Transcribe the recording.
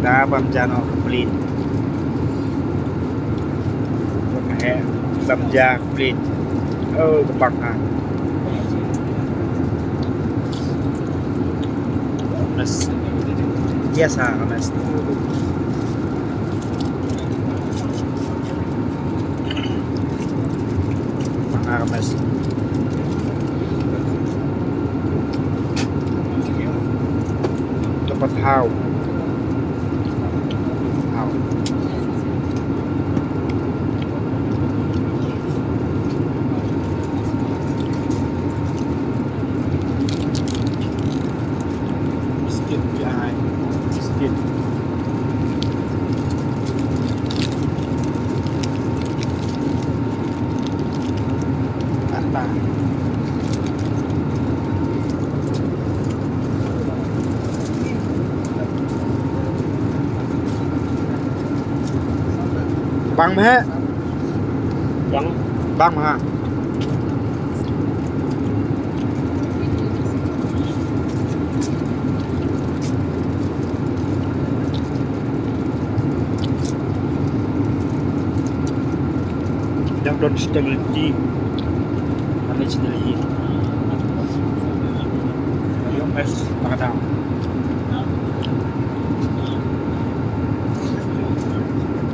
đá băm da nó complete một hẹ băm da complete cái bằng à mas biasa mas mga mas dapat how biscuit behind biscuit ata băng hết băng ha download stability manage stability yung mas nakataw